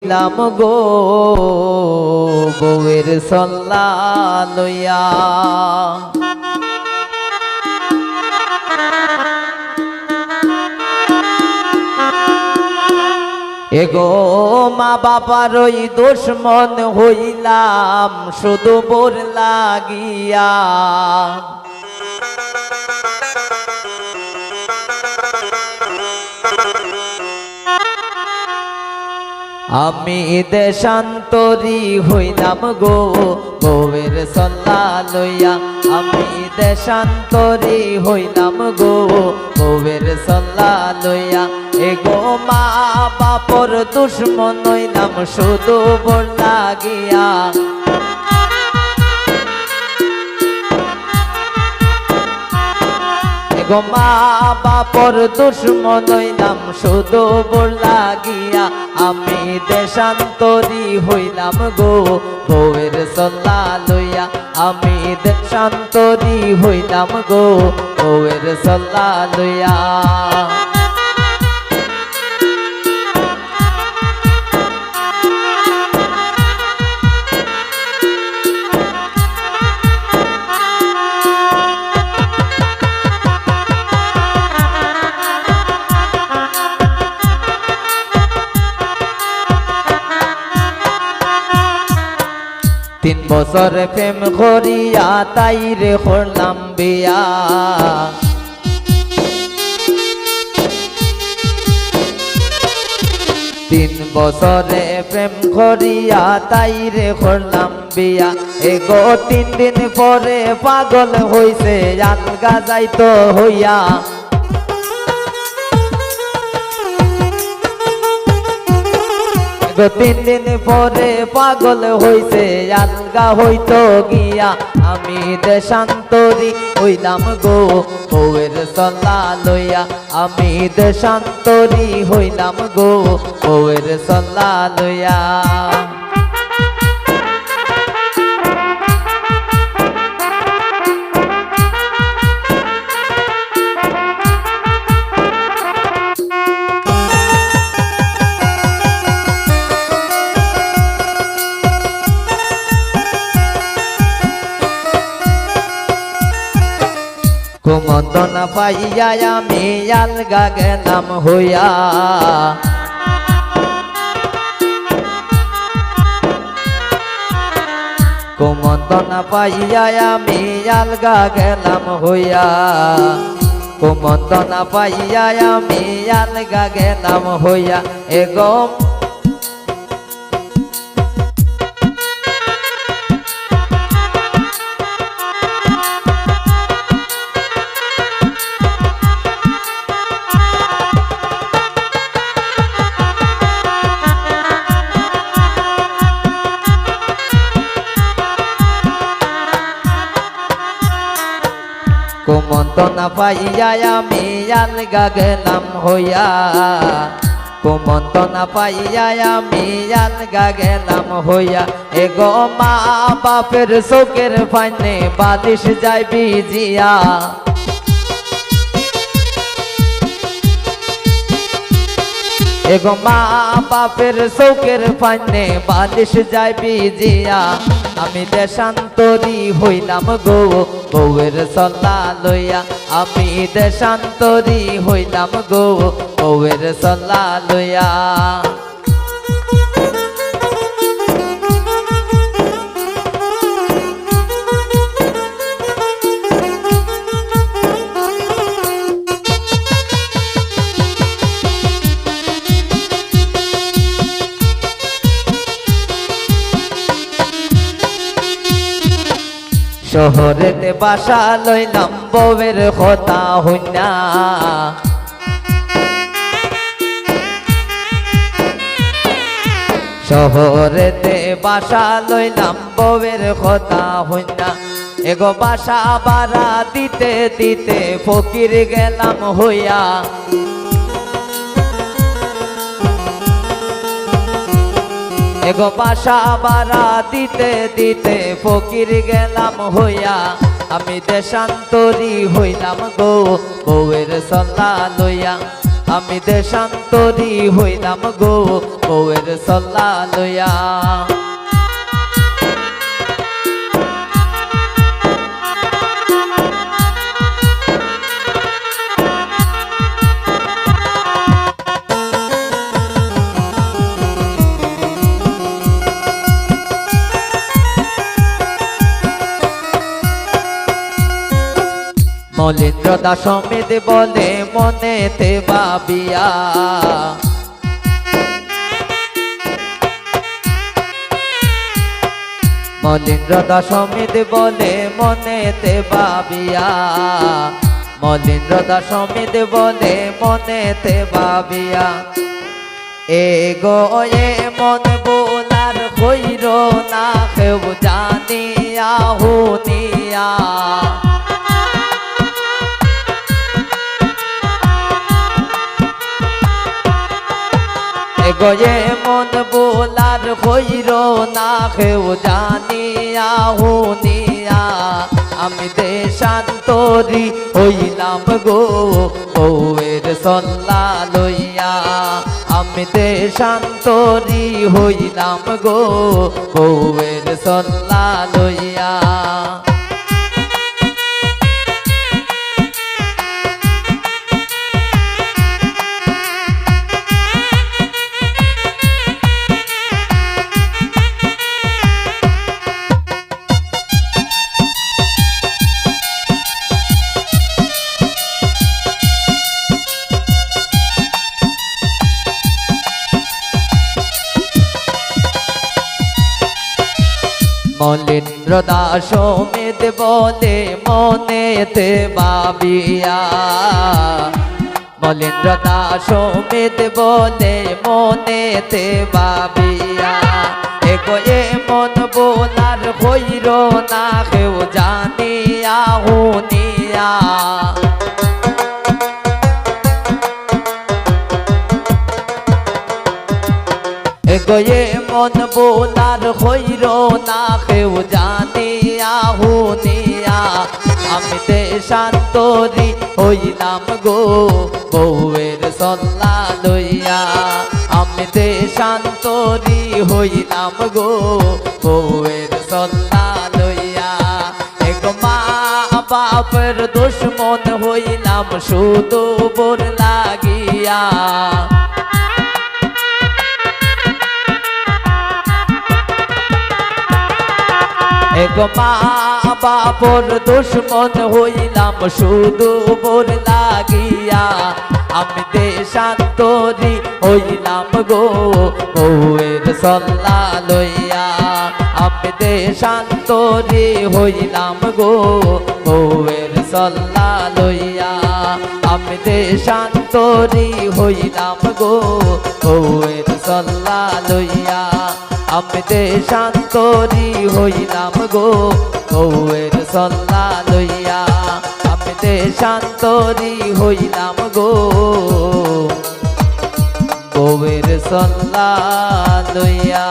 লাম গো বউয়ের সল্লা লইয়া এগো মা বাবার ওই দুশ্মন হইলাম শুধু বোর লাগিয়া আমি দেশান্তরী হইলাম গো বউয়ের সল্লা লইয়া আমি দেশান্তরী হইলাম গো বউয়ের সল্লা লইয়া এগো মা বাপর দুশ্মন হইলাম শুধু বোর লাগিয়া গো মা বাপর দুশ্মন হইলাম শুধু বোর লাগিয়া আমি দেশান্তরী হইলাম গো বউয়ের সল্লা লইয়া আমি দেশান্তরী হইলাম গো বউয়ের সল্লা লইয়া তিন বছর প্রেম করিয়া তাই রে করলাম বিয়া তিন বছরে প্রেম করিয়া তাই রে করলাম বিয়া এগো 3 দিন পরে পাগল হইছে আলগা যাইতো হইয়া গো 3 দিন পরে পাগল হইছে আলগা হইতো গিয়া আমি দেশান্তরী হইলাম গো বউয়ের সল্লা লইয়া আমি দেশান্তরী হইলাম গো বউয়ের সল্লা লইয়া কুমন্দনা পাইয়া আমি আলগা গেলাম হইয়া কুমন্দনা পাইয়া আমি আলগা গেলাম হইয়া কুমন্দনা পাইয়া আমি আলগা গেলাম হইয়া এগো কুমন্দনা পাইয়া আমি আলগা গেলাম হইয়া কুমন্দনা পাইয়া আমি আলগা গেলাম হইয়া এগো মা বাপের চোখের পানে বালিশ যায় ভিজিয়া এগো মা বাপের চোখের পানে বালিশ যায় ভিজিয়া আমি দেশান্তরী হইলাম গো বউয়ের সল্লা লইয়া আমি দেশান্তরী হইলাম গো বউয়ের সল্লা লইয়া শহরেতে বাসা লইলাম বউয়ের কথা হইনা শহরেতে বাসা লইলাম বউয়ের কথা হইনা এগো বাসা বাড়া দিতে দিতে ফকির গেলাম হইয়া এগো বাসা বাড়া দিতে দিতে ফকির গেলাম হইয়া আমি দেশান্তরী হইলাম গো বউয়ের সল্লা লইয়া আমি দেশান্তরী হইলাম গো বউয়ের সল্লা লইয়া। মলিন্দ্র দাস সমিত বলে মনেতে ভাবিয়া, মলিন্দ্র দাস সমিত বলে মনেতে ভাবিয়া, মলিন্দ্র দাস সমিত বলে মনেতে ভাবিয়া, এ গো এ মন বোলার হইর না কেউ জানিয়া হুনিয়া। গয়ে মন বোলার হইর না কেউ জানিয়া হুনিয়া, আমি দেশান্তরী হইলাম গো বউয়ের সল্লা লইয়া, আমি দেশান্তরী হইলাম গো বউয়ের সল্লা লইয়া। মলিন্দ্র দাস সমিত বলে মনেতে ভাবিয়া, মলিন্দ্র দাস সমিত বলে মনেতে ভাবিয়া, এ গো এ মন বোলার হইর না কেউ জানিয়া হুনিয়া। গয়ে মন বোলার হইর না কেউ জানিয়া হুনিয়া, আমি দেশান্তরী হইলাম গো বউয়ের সল্লা লইয়া, আমি দেশান্তরী হইলাম গো বউয়ের সল্লা লইয়া। এক মা বাপের দুশ্মন হইলাম শুধু বোর লাগিয়া, এক মা বাপর দুশ্মন হইলাম শুধু বোর লাগিয়া, আমি দেশান্তরী হইলাম গো বউয়ের সল্লা লইয়া, আমি দেশান্তরী হইলাম গো বউয়ের সল্লা লইয়া, আমি দেশান্তরী হইলাম গো বউয়ের সল্লা লইয়া, আমি দেশান্তরী হইলাম গো বউয়ের সল্লা লইয়া, আমি দেশান্তরী হইলাম গো বউয়ের সল্লা লইয়া।